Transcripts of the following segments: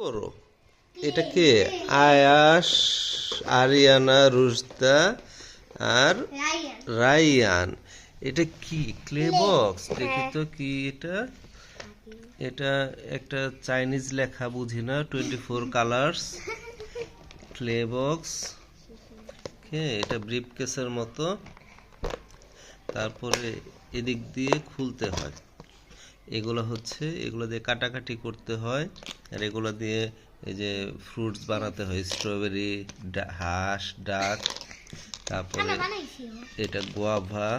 করো এটা কে? আয়াশ, আরিয়ানা, রুশদা আর রাইয়ান। এটা কি ক্লে বক্স? দেখি তো কি এটা। এটা একটা চাইনিজ লেখা, বুঝি না। 24 কালার্স ক্লে বক্স। এটা ব্রিফ কেসের মতো। তারপরে এদিক দিয়ে খুলতে হয়। এগুলো দিয়ে কাটাকাটি করতে হয়। আর এগুলো দিয়ে এই যে ফ্রুটস বানাতে হয়, স্ট্রবেরি, হাঁস, ডাক, তারপরে এটা গোয়াভা।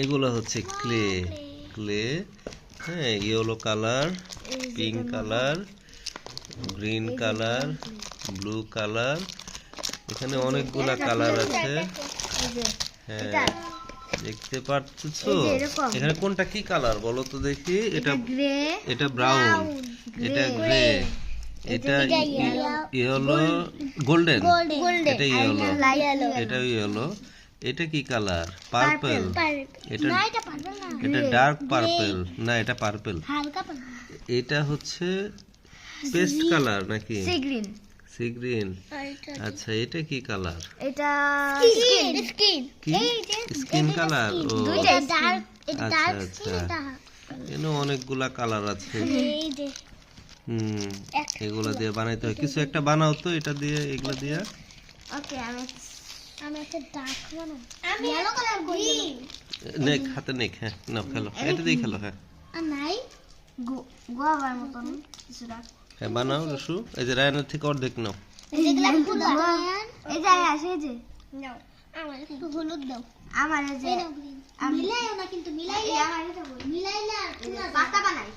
এগুলো হচ্ছে ক্লে ক্লে হ্যাঁ, yellow colour, pink colour, green colour, blue colour. এখানে অনেকগুলা কালার আছে। হ্যাঁ, দেখতে পাচ্ছো? এখানে কোনটা কি কালার বলো তো দেখি। এটা ব্রাউন, এটা গ্রে, এটা ইয়েলো, গোল্ডেন, এটা ইয়েলো, এটা ইয়েলো। এটা কি কালার? পার্পল। এটা ডার্ক পার্পল না, এটা পার্পল। এটা হচ্ছে পেস্ট কালার নাকি? Sea green. আচ্ছা, এটা কি কালার? এটা স্কিন কালার। ও আচ্ছা আচ্ছা, এখানে অনেকগুলা কালার আছে। এগুলা দিয়ে বানাইতে হয়। কিছু একটা বানাও তো এটা দিয়ে, এগুলা দিয়ে। ওকে, আমি একটা ডার্ক বানাবো। আমি ইয়েলো কালার করি। নেক হাতে নেক। হ্যাঁ, নাও খেলো, এটা দিয়ে খেলো। হ্যাঁ, আর নাই গোয়াবার মতন কিছু রাখ। হ্যাঁ, বানাও রসু। এই যে রায়নের থেকে অর্ধেক নাও। এগুলা ফুল। এই যে আসে, এই যে নাও। আমার একটু হলুদ দাও। আমার এই যে মিলাইও না, কিন্তু মিলাইলে আমার এটা বল। মিলাইলে পাতা বানাই।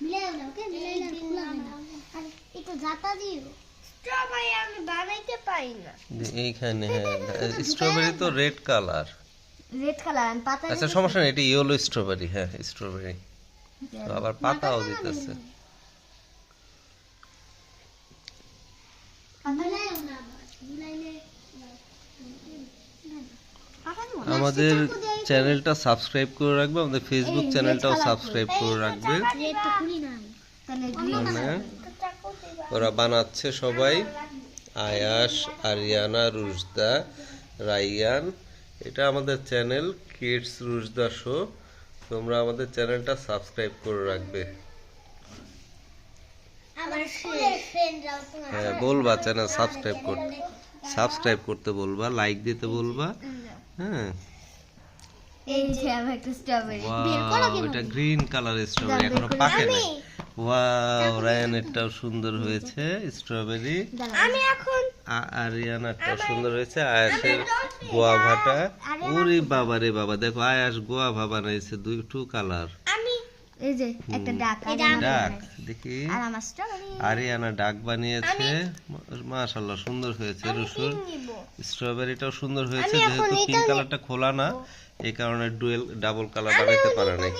মিলাইও না, ওকে? মিলাইলে ফুলা না। আর একটু জাতা দিও। স্ট্রবেরি আমি বানাইতে পারি না। এইখানে হ্যাঁ, স্ট্রবেরি তো রেড কালার। আমি পাতা। আচ্ছা, সমস্যা নেই, এটা ইয়েলো স্ট্রবেরি। হ্যাঁ, স্ট্রবেরি তো আবার পাতাও দিতেছে। আমাদের চ্যানেলটা সাবস্ক্রাইব করে রাখবে, আমাদের ফেসবুক চ্যানেলটাও সাবস্ক্রাইব করে রাখবে। ওরা বানাচ্ছে সবাই, আয়াশ, আরিয়ানা, রুশদা, রাইয়ান। এটা আমাদের চ্যানেল কিডস রুশদা শো। তোমরা আমাদের চ্যানেলটা সাবস্ক্রাইব করে রাখবে। হ্যাঁ, বলবা চ্যানেল সাবস্ক্রাইব করতে বলবা, লাইক দিতে বলবা। হ্যাঁ, এই যে আমি একটা স্ট্রবেরি এটা গ্রিন কালারের স্ট্রবেরি, এখনো পাকে নাই। ওয়াও, রায়ানেরটাও সুন্দর হয়েছে স্ট্রবেরি। আমি এখন আরিয়ানারটাও সুন্দর হয়েছে। আয়াসের গোয়াভাটা, ওরে বাবা রে বাবা, দেখো আয়াস গোয়াভা বানাইছে, দুটো কালার। আমি এই যে একটা ডাক দেখি। আর আমার স্ট্রবেরি। আরিয়ানা ডাক বানিয়েছে, মাশাআল্লাহ সুন্দর হয়েছে। রসুন স্ট্রবেরিটাও সুন্দর হয়েছে, যেহেতু পিঙ্ক কালারটা খোলা না, এই কারণে ডাবল কালার বানাইতে পারে নাই।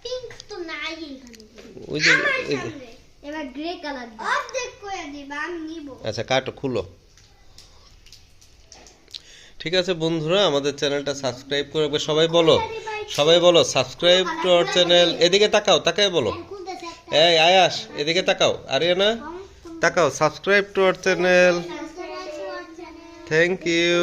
পিঙ্ক তো নাই এখানে। ওই যে এবার গ্রে কালার অর্ধেক করে দিবা, আমি নিব। আচ্ছা, কাটো, খুলো। ঠিক আছে বন্ধুরা, আমাদের চ্যানেলটা সাবস্ক্রাইব করে রাখবে। সবাই বলো সাবস্ক্রাইব টু আওয়ার চ্যানেল। এদিকে তাকায় বলো। এই আয়াশ, এদিকে তাকাও। আরিয়ানা তাকাও, subscribe to our channel. Thank you.